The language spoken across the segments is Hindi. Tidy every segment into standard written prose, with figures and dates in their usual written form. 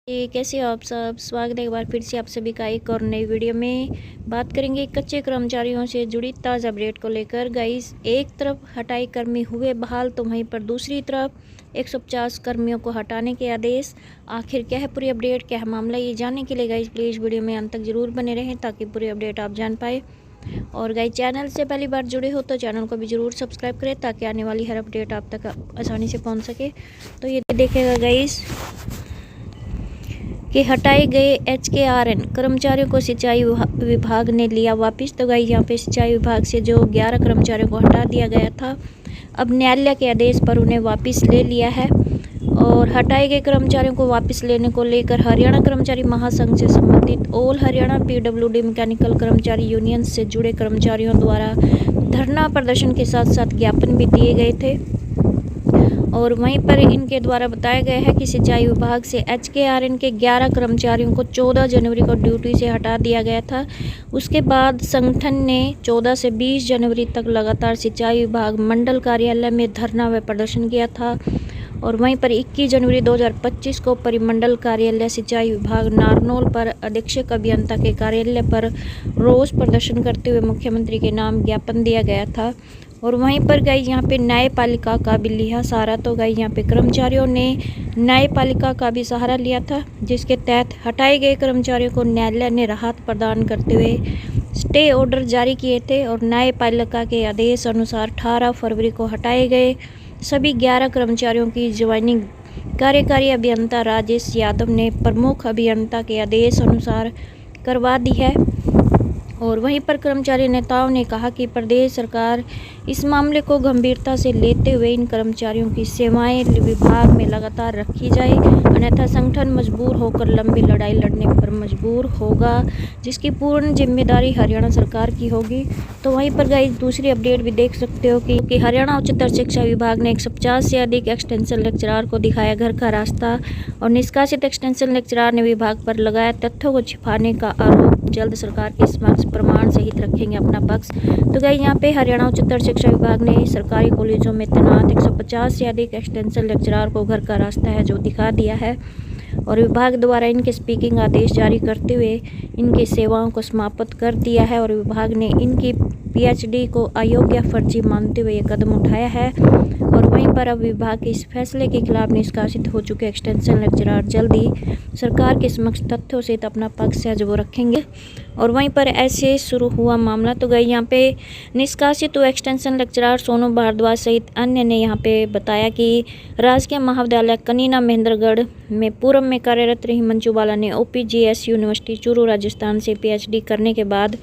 कैसे हो आप सब। स्वागत है एक बार फिर से आप सभी का एक और नई वीडियो में। बात करेंगे कच्चे कर्मचारियों से जुड़ी ताज़ा अपडेट को लेकर। गाइस, एक तरफ हटाई कर्मी हुए बहाल तो वहीं पर दूसरी तरफ 150 कर्मियों को हटाने के आदेश। आखिर क्या है पूरी अपडेट, क्या है मामला, ये जानने के लिए गाइस प्लीज़ वीडियो में अंत तक जरूर बने रहें ताकि पूरी अपडेट आप जान पाए। और गाइस, चैनल से पहली बार जुड़े हो तो चैनल को भी ज़रूर सब्सक्राइब करें ताकि आने वाली हर अपडेट आप तक आसानी से पहुँच सके। तो ये देखेगा गाइस कि हटाए गए HKRN कर्मचारियों को सिंचाई विभाग ने लिया वापस। तो गाइस, यहाँ पे सिंचाई विभाग से जो 11 कर्मचारियों को हटा दिया गया था, अब न्यायालय के आदेश पर उन्हें वापस ले लिया है। और हटाए गए कर्मचारियों को वापस लेने को लेकर हरियाणा कर्मचारी महासंघ से संबंधित ऑल हरियाणा PWD मैकेनिकल कर्मचारी यूनियन से जुड़े कर्मचारियों द्वारा धरना प्रदर्शन के साथ साथ ज्ञापन भी दिए गए थे। और वहीं पर इनके द्वारा बताया गया है कि सिंचाई विभाग से HKRN के 11 कर्मचारियों को 14 जनवरी को ड्यूटी से हटा दिया गया था। उसके बाद संगठन ने 14 से 20 जनवरी तक लगातार सिंचाई विभाग मंडल कार्यालय में धरना व प्रदर्शन किया था। और वहीं पर 21 जनवरी 2025 को परिमंडल कार्यालय सिंचाई विभाग नारनौल पर अधीक्षक अभियंता के कार्यालय पर रोष प्रदर्शन करते हुए मुख्यमंत्री के नाम ज्ञापन दिया गया था। और वहीं पर गाइस, यहाँ पे न्यायपालिका का भी लिया सहारा। तो गाइस, यहाँ पे कर्मचारियों ने न्यायपालिका का भी सहारा लिया था, जिसके तहत हटाए गए कर्मचारियों को न्यायालय ने राहत प्रदान करते हुए स्टे ऑर्डर जारी किए थे। और न्यायपालिका के आदेश अनुसार 18 फरवरी को हटाए गए सभी 11 कर्मचारियों की ज्वाइनिंग कार्यकारी अभियंता राजेश यादव ने प्रमुख अभियंता के आदेश अनुसार करवा दी है। और वहीं पर कर्मचारी नेताओं ने कहा कि प्रदेश सरकार इस मामले को गंभीरता से लेते हुए इन कर्मचारियों की सेवाएं विभाग में लगातार रखी जाए, अन्यथा संगठन मजबूर होकर लंबी लड़ाई लड़ने पर मजबूर होगा, जिसकी पूर्ण जिम्मेदारी हरियाणा सरकार की होगी। तो वहीं पर गाइस, दूसरी अपडेट भी देख सकते हो कि हरियाणा उच्चतर शिक्षा विभाग ने 150 से अधिक एक्सटेंशन लेक्चरार को दिखाया घर का रास्ता। और निष्कासित एक्सटेंशन लेक्चरार ने विभाग पर लगाया तथ्यों को छिपाने का आरोप। जल्द सरकार के समक्ष प्रमाण सहित रखेंगे अपना पक्ष। तो गाइस, यहाँ पे हरियाणा उच्चतर शिक्षा विभाग ने सरकारी कॉलेजों में तैनात 150 से अधिक एक्सटेंशन लेक्चरार को घर का रास्ता है जो दिखा दिया है। और विभाग द्वारा इनके स्पीकिंग आदेश जारी करते हुए इनकी सेवाओं को समाप्त कर दिया है। और विभाग ने इनकी PhD को अयोग्य फर्जी मानते हुए ये कदम उठाया है। और वहीं पर अब विभाग के इस फैसले के खिलाफ निष्कासित हो चुके एक्सटेंशन लेक्चरार जल्दी सरकार के समक्ष तथ्यों सहित अपना पक्ष है जो वो रखेंगे। और वहीं पर ऐसे शुरू हुआ मामला। तो गई यहाँ पे निष्कासित हुए एक्सटेंशन लेक्चरार सोनू भारद्वाज सहित अन्य ने यहाँ पे बताया कि राजकीय महाविद्यालय कनीना महेंद्रगढ़ में पूर्व में कार्यरत रही मंजू बाला ने OPGS यूनिवर्सिटी चूरू राजस्थान से PhD करने के बाद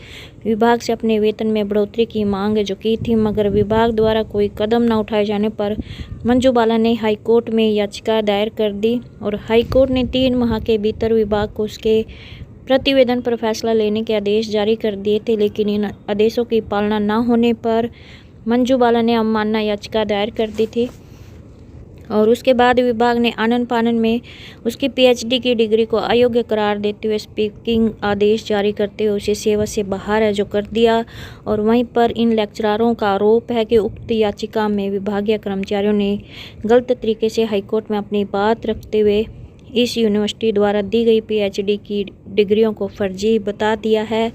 विभाग से अपने वेतन में बढ़ोतरी की मांग जो की थी, मगर विभाग द्वारा कोई कदम न उठाए जाने पर मंजू बाला ने हाईकोर्ट में याचिका दायर कर दी। और हाईकोर्ट ने 3 माह के भीतर विभाग को उसके प्रतिवेदन पर फैसला लेने के आदेश जारी कर दिए थे, लेकिन इन आदेशों की पालना न होने पर मंजू बाला ने अवमानना याचिका दायर कर दी थी। और उसके बाद विभाग ने आनन फानन में उसकी PhD की डिग्री को अयोग्य करार देते हुए स्पीकिंग आदेश जारी करते हुए उसे सेवा से बाहर है जो कर दिया। और वहीं पर इन लेक्चरारों का आरोप है कि उक्त याचिका में विभागीय कर्मचारियों ने गलत तरीके से हाईकोर्ट में अपनी बात रखते हुए इस यूनिवर्सिटी द्वारा दी गई PhD की डिग्रियों को फर्जी बता दिया है,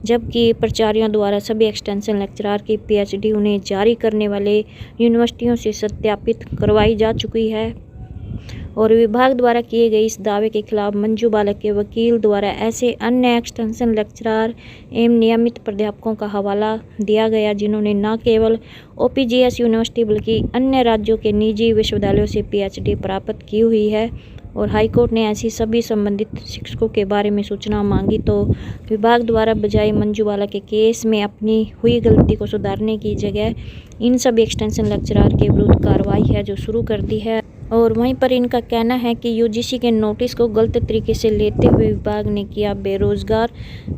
जबकि प्राचार्यों द्वारा सभी एक्सटेंशन लेक्चरार की PhD उन्हें जारी करने वाले यूनिवर्सिटियों से सत्यापित करवाई जा चुकी है। और विभाग द्वारा किए गए इस दावे के खिलाफ मंजू बाला के वकील द्वारा ऐसे अन्य एक्सटेंशन लेक्चरार एवं नियमित प्राध्यापकों का हवाला दिया गया, जिन्होंने न केवल OPGS यूनिवर्सिटी बल्कि अन्य राज्यों के निजी विश्वविद्यालयों से PhD प्राप्त की हुई है। और हाईकोर्ट ने ऐसी सभी संबंधित शिक्षकों के बारे में सूचना मांगी, तो विभाग द्वारा बजाय मंजू बाला के केस में अपनी हुई गलती को सुधारने की जगह इन सभी एक्सटेंशन लेक्चरार के विरुद्ध कार्रवाई है जो शुरू कर दी है। और वहीं पर इनका कहना है कि UGC के नोटिस को गलत तरीके से लेते हुए विभाग ने किया बेरोजगार।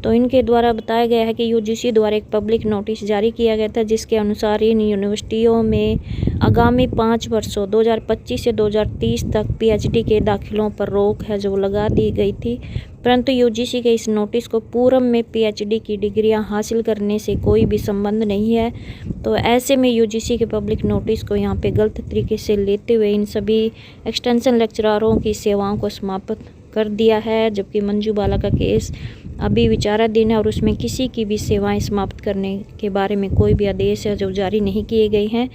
तो इनके द्वारा बताया गया है कि UGC द्वारा एक पब्लिक नोटिस जारी किया गया था, जिसके अनुसार इन यूनिवर्सिटियों में आगामी 5 वर्षों 2025 से 2030 तक PhD के दाखिलों पर रोक है जो लगा दी गई थी। परंतु UGC के इस नोटिस को पूर्व में PhD की डिग्रियां हासिल करने से कोई भी संबंध नहीं है। तो ऐसे में UGC के पब्लिक नोटिस को यहाँ पे गलत तरीके से लेते हुए इन सभी एक्सटेंशन लेक्चरारों की सेवाओं को समाप्त कर दिया है, जबकि मंजू बाला का केस अभी विचाराधीन है और उसमें किसी की भी सेवाएं समाप्त करने के बारे में कोई भी आदेश है जो जारी नहीं किए गए हैं।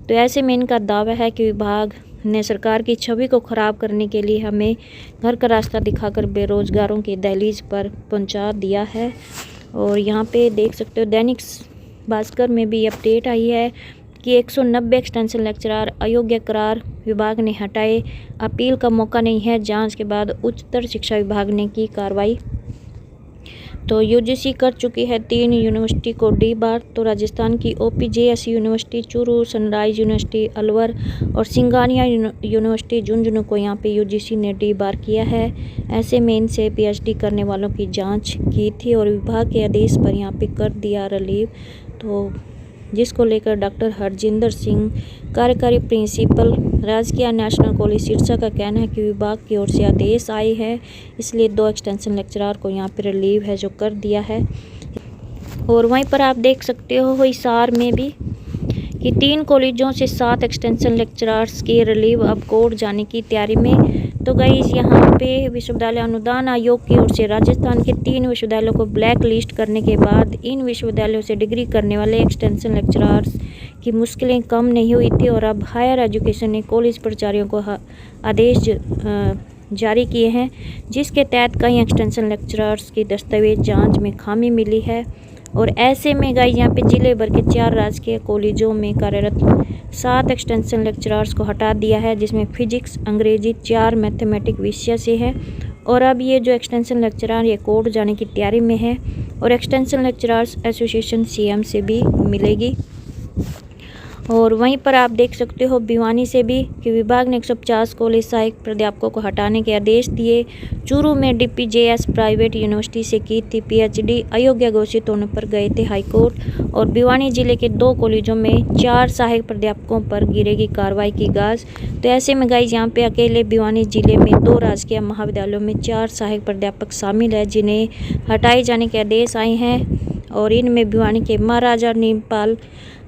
तो ऐसे में इनका दावा है कि विभाग ने सरकार की छवि को खराब करने के लिए हमें घर का रास्ता दिखाकर बेरोजगारों की दहलीज पर पहुंचा दिया है। और यहाँ पे देख सकते हो दैनिक भास्कर में भी अपडेट आई है कि 190 एक्सटेंशन लेक्चरर अयोग्य करार विभाग ने हटाए, अपील का मौका नहीं है, जांच के बाद उच्चतर शिक्षा विभाग ने की कार्रवाई। तो यूजीसी कर चुकी है 3 यूनिवर्सिटी को डी बार। तो राजस्थान की OPJS university, Churu, sunrise university Alwar और सिंगानिया यूनिवर्सिटी झुंझुनू को यहाँ पे यूजीसी ने डी बार किया है। ऐसे में इनसे पीएचडी करने वालों की जांच की थी और विभाग के आदेश पर यहाँ पे कर दिया रिलीव। तो जिसको लेकर डॉक्टर हरजिंदर सिंह, कार्यकारी प्रिंसिपल राजकीय नेशनल कॉलेज सिरसा का कहना है कि विभाग की ओर से आदेश आए हैं, इसलिए 2 एक्सटेंशन लेक्चरर को यहाँ पर रिलीव है जो कर दिया है। और वहीं पर आप देख सकते हो हिसार में भी कि 3 कॉलेजों से 7 एक्सटेंशन लेक्चरर्स के रिलीव अब कोर्ट जाने की तैयारी में। तो गाइस यहाँ पे विश्वविद्यालय अनुदान आयोग की ओर से राजस्थान के 3 विश्वविद्यालयों को ब्लैक लिस्ट करने के बाद इन विश्वविद्यालयों से डिग्री करने वाले एक्सटेंशन लेक्चरर्स की मुश्किलें कम नहीं हुई थी और अब हायर एजुकेशन ने कॉलेज प्राचार्यों को आदेश जारी किए हैं, जिसके तहत कई एक्सटेंशन लेक्चरर्स की दस्तावेज जांच में खामी मिली है। और ऐसे में गाइस यहाँ पे जिले भर के 4 राजकीय कॉलेजों में कार्यरत 7 एक्सटेंशन लेक्चरर्स को हटा दिया है, जिसमें फिजिक्स, अंग्रेजी, 4 मैथमेटिक्स विषय से है। और अब ये जो एक्सटेंशन लेक्चरर ये कोर्ट जाने की तैयारी में है और एक्सटेंशन लेक्चरर्स एसोसिएशन सीएम से भी मिलेगी। और वहीं पर आप देख सकते हो भिवानी से भी कि विभाग ने 150 कॉलेज सहायक प्राध्यापकों को हटाने के आदेश दिए। चूरू में डीपीजेएस प्राइवेट यूनिवर्सिटी से की थी पीएचडी, अयोग्य घोषित होने पर गए थे हाईकोर्ट। और भिवानी जिले के 2 कॉलेजों में 4 सहायक प्राध्यापकों पर गिरेगी कार्रवाई की गाज। तो ऐसे में गाइज यहाँ पे अकेले भिवानी जिले में 2 राजकीय महाविद्यालयों में 4 सहायक प्राध्यापक शामिल है जिन्हें हटाए जाने के आदेश आए हैं। और इनमें भिवानी के महाराजा नीमपाल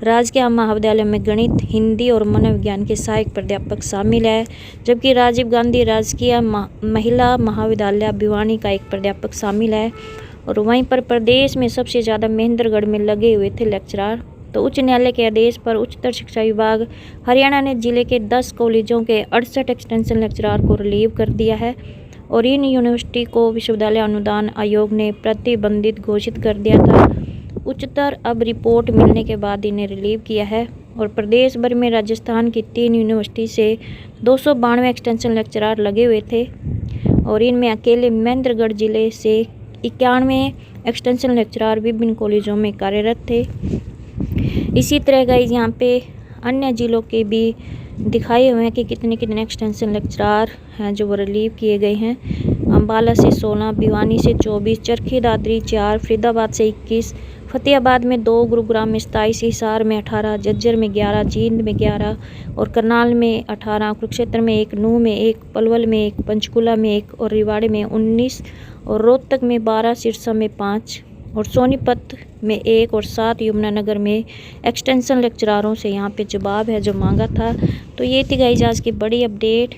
राजकीय महाविद्यालय में गणित, हिंदी और मनोविज्ञान के सहायक प्राध्यापक शामिल है, जबकि राजीव गांधी राजकीय महिला महाविद्यालय भिवानी का एक प्राध्यापक शामिल है। और वहीं पर प्रदेश में सबसे ज़्यादा महेंद्रगढ़ में लगे हुए थे लेक्चरर। तो उच्च न्यायालय के आदेश पर उच्चतर शिक्षा विभाग हरियाणा ने जिले के 10 कॉलेजों के 68 एक्सटेंशन लेक्चरर को रिलीव कर दिया है और इन यूनिवर्सिटी को विश्वविद्यालय अनुदान आयोग ने प्रतिबंधित घोषित कर दिया था। उच्चतर अब रिपोर्ट मिलने के बाद इन्हें रिलीव किया है। और प्रदेश भर में राजस्थान की 3 यूनिवर्सिटी से 292 एक्सटेंशन लेक्चरर लगे हुए थे और इनमें अकेले महेंद्रगढ़ जिले से 91 एक्सटेंशन लेक्चरर विभिन्न कॉलेजों में कार्यरत थे। इसी तरह गाइस यहाँ पे अन्य जिलों के भी दिखाए हुए हैं कि कितने कितने एक्सटेंशन लेक्चरर हैं जो वो रिलीव किए गए हैं। अम्बाला से 16, भिवानी से 24, चरखी दादरी 4, फरीदाबाद से 21, फतेहाबाद में 2, गुरुग्राम में 27, हिसार में 18, झज्जर में 11, जींद में 11 और करनाल में 18, कुरुक्षेत्र में 1, नूंह में 1, पलवल में 1, पंचकुला में 1 और रेवाड़ी में 19 और रोहतक में 12, सिरसा में 5 और सोनीपत में 1 और 7 यमुनानगर में एक्सटेंशन लेक्चररों से यहाँ पे जवाब है जो मांगा था। तो ये थी गाइस आज की बड़ी अपडेट।